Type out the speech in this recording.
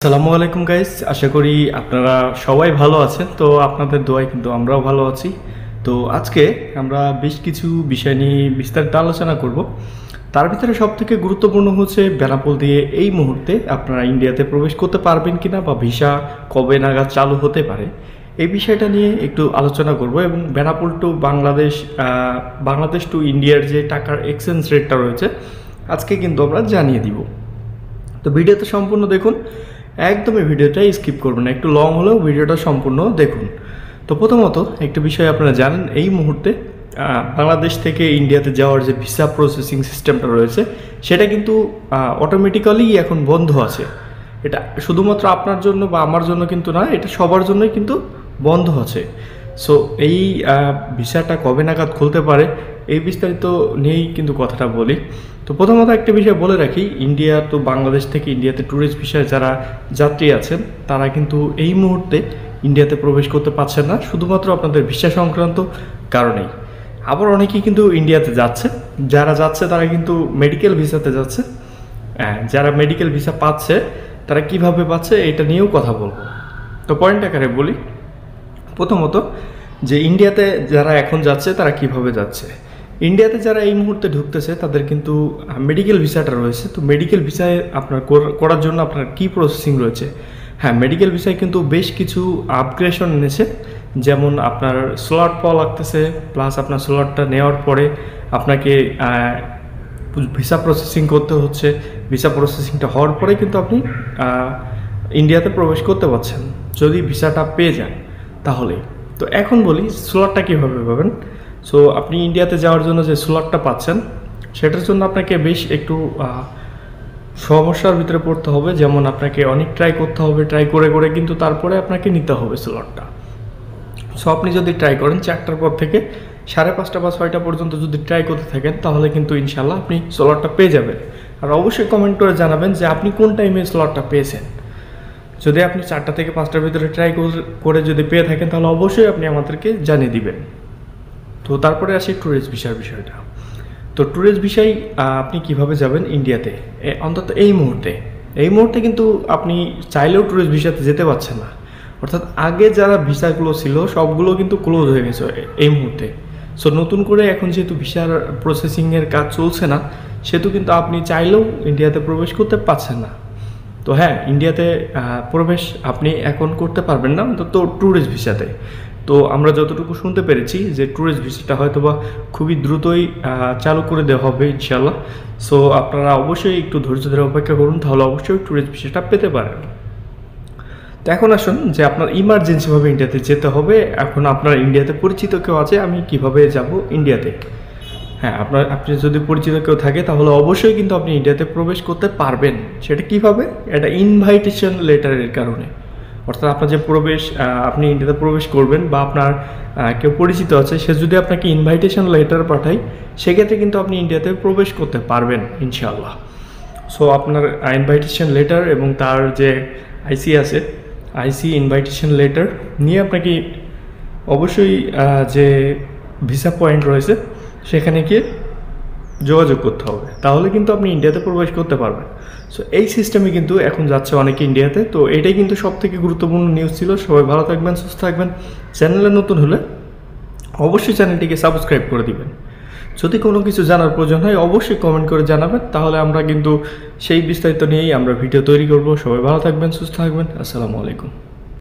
আসসালামু আলাইকুম গাইস, আশা করি আপনারা সবাই ভালো আছেন। তো আপনাদের দোয়ায় কিন্তু আমরাও ভালো আছি। তো আজকে আমরা বেশ কিছু বিষয় নিয়ে বিস্তারিত আলোচনা করব। তার ভিতরে সবথেকে গুরুত্বপূর্ণ হচ্ছে বেনাপোল দিয়ে এই মুহূর্তে আপনারা ইন্ডিয়াতে প্রবেশ করতে পারবেন কিনা বা ভিসা কবে নাগাদ চালু হতে পারে, এই বিষয়টা নিয়ে একটু আলোচনা করব। এবং বেনাপোল টু বাংলাদেশ টু ইন্ডিয়ার যে টাকার এক্সচেঞ্জ রেটটা রয়েছে আজকে কিন্তু আমরা জানিয়ে দিব। তো ভিডিওতে সম্পূর্ণ দেখুন, একদমই ভিডিওটা স্কিপ করবেন না, একটু লং হলেও ভিডিওটা সম্পূর্ণ দেখুন। তো প্রথমত একটা বিষয় আপনারা জানেন, এই মুহূর্তে বাংলাদেশ থেকে ইন্ডিয়াতে যাওয়ার যে ভিসা প্রসেসিং সিস্টেমটা রয়েছে সেটা কিন্তু অটোমেটিক্যালি এখন বন্ধ আছে। এটা শুধুমাত্র আপনার জন্য বা আমার জন্য কিন্তু না, এটা সবার জন্যই কিন্তু বন্ধ আছে। সো এই ভিসাটা কবে নাগাদ খুলতে পারে এই বিস্তারিত নিয়েই কিন্তু কথাটা বলি। তো প্রথমত একটা বিষয় বলে রাখি, ইন্ডিয়া তো বাংলাদেশ থেকে ইন্ডিয়াতে ট্যুরিস্ট ভিসায় যারা যাত্রী আছেন তারা কিন্তু এই মুহূর্তে ইন্ডিয়াতে প্রবেশ করতে পারছেন না, শুধুমাত্র আপনাদের ভিসা সংক্রান্ত কারণেই। আবার অনেকেই কিন্তু ইন্ডিয়াতে যাচ্ছে, যারা যাচ্ছে তারা কিন্তু মেডিকেল ভিসাতে যাচ্ছে। যারা মেডিকেল ভিসা পাচ্ছে তারা কিভাবে পাচ্ছে এটা নিয়েও কথা বলবো। তো পয়েন্ট আকারে বলি, প্রথমত যে ইন্ডিয়াতে যারা এখন যাচ্ছে তারা কিভাবে যাচ্ছে। ইন্ডিয়াতে যারা এই মুহূর্তে ঢুকতেছে তাদের কিন্তু মেডিকেল ভিসাটা রয়েছে। তো মেডিকেল ভিসায় আপনার করার জন্য আপনার কী প্রসেসিং রয়েছে? হ্যাঁ, মেডিকেল ভিসায় কিন্তু বেশ কিছু আপগ্রেডেশন এনেছে। যেমন আপনার স্লট পাওয়া লাগতেছে, প্লাস আপনার স্লটটা নেওয়ার পরে আপনাকে ভিসা প্রসেসিং করতে হচ্ছে। ভিসা প্রসেসিংটা হওয়ার পরে কিন্তু আপনি ইন্ডিয়াতে প্রবেশ করতে পারছেন যদি ভিসাটা পেয়ে যান তাহলে। তো এখন বলি স্লটটা কীভাবে পাবেন। সো আপনি ইন্ডিয়াতে যাওয়ার জন্য যে স্লটটা পাচ্ছেন সেটার জন্য আপনাকে বেশ একটু সমস্যার ভিতরে পড়তে হবে। যেমন আপনাকে অনেক ট্রাই করতে হবে, ট্রাই করে করে কিন্তু তারপরে আপনাকে নিতে হবে স্লটটা। সো আপনি যদি ট্রাই করেন 4টার পর থেকে 5:30 বা 6টা পর্যন্ত যদি ট্রাই করতে থাকেন তাহলে কিন্তু ইনশাল্লাহ আপনি স্লটটা পেয়ে যাবেন। আর অবশ্যই কমেন্ট করে জানাবেন যে আপনি কোন টাইমে স্লটটা পেয়েছেন। যদি আপনি 4টা থেকে 5টার ভিতরে ট্রাই করে যদি পেয়ে থাকেন তাহলে অবশ্যই আপনি আমাদেরকে জানিয়ে দিবেন। তো তারপরে আসি ট্যুরিস্ট ভিসার বিষয়টা। তো ট্যুরিস্ট ভিসায় আপনি কিভাবে যাবেন ইন্ডিয়াতে, অন্তত এই মুহূর্তে কিন্তু আপনি চাইলেও ট্যুরিস্ট ভিসাতে যেতে পারছেন না। অর্থাৎ আগে যারা ভিসাগুলো ছিল সবগুলো কিন্তু ক্লোজ হয়ে গেছে এই মুহূর্তে। সো নতুন করে এখন যেহেতু ভিসার প্রসেসিংয়ের কাজ চলছে না, সেহেতু কিন্তু আপনি চাইলেও ইন্ডিয়াতে প্রবেশ করতে পারছেন না। তো হ্যাঁ, ইন্ডিয়াতে প্রবেশ আপনি এখন করতে পারবেন না অন্তত ট্যুরিস্ট ভিসাতে। তো আমরা যতটুকু শুনতে পেরেছি যে ট্যুরিস্ট ভিসাটা হয়তো বা খুবই দ্রুতই চালু করে দেওয়া হবে ইনশাল্লাহ। সো আপনারা অবশ্যই একটু ধৈর্য ধরে অপেক্ষা করুন, তাহলে অবশ্যই ট্যুরিস্ট ভিসাটা পেতে পারেন। তো এখন আসুন যে আপনার ইমার্জেন্সিভাবে ইন্ডিয়াতে যেতে হবে। এখন আপনার ইন্ডিয়াতে পরিচিত কেউ আছে, আমি কিভাবে যাব ইন্ডিয়াতে? হ্যাঁ, আপনি যদি পরিচিত কেউ থাকে তাহলে অবশ্যই কিন্তু আপনি ইন্ডিয়াতে প্রবেশ করতে পারবেন। সেটা কিভাবে? এটা ইনভাইটেশন লেটারের কারণে। অর্থাৎ আপনার যে আপনি ইন্ডিয়াতে প্রবেশ করবেন বা আপনার কেউ পরিচিত আছে সে যদি আপনাকে ইনভাইটেশন লেটার পাঠায়, সেক্ষেত্রে কিন্তু আপনি ইন্ডিয়াতে প্রবেশ করতে পারবেন ইনশাআল্লাহ। সো আপনার ইনভাইটেশন লেটার এবং তার যে আইসি আছে, আইসি ইনভাইটেশন লেটার নিয়ে আপনাকে অবশ্যই যে ভিসা পয়েন্ট রয়েছে সেখানে গিয়ে যোগাযোগ করতে হবে, তাহলে কিন্তু আপনি ইন্ডিয়াতে প্রবেশ করতে পারবেন। সো এই সিস্টেমে কিন্তু এখন যাচ্ছে অনেকে ইন্ডিয়াতে। তো এটাই কিন্তু সবথেকে গুরুত্বপূর্ণ নিউজ ছিল। সবাই ভালো থাকবেন, সুস্থ থাকবেন। চ্যানেলে নতুন হলে অবশ্যই চ্যানেলটিকে সাবস্ক্রাইব করে দিবেন। যদি কোনো কিছু জানার প্রয়োজন হয় অবশ্যই কমেন্ট করে জানাবেন, তাহলে আমরা কিন্তু সেই বিস্তারিত নিয়েই আমরা ভিডিও তৈরি করব। সবাই ভালো থাকবেন, সুস্থ থাকবেন। আসসালামু আলাইকুম।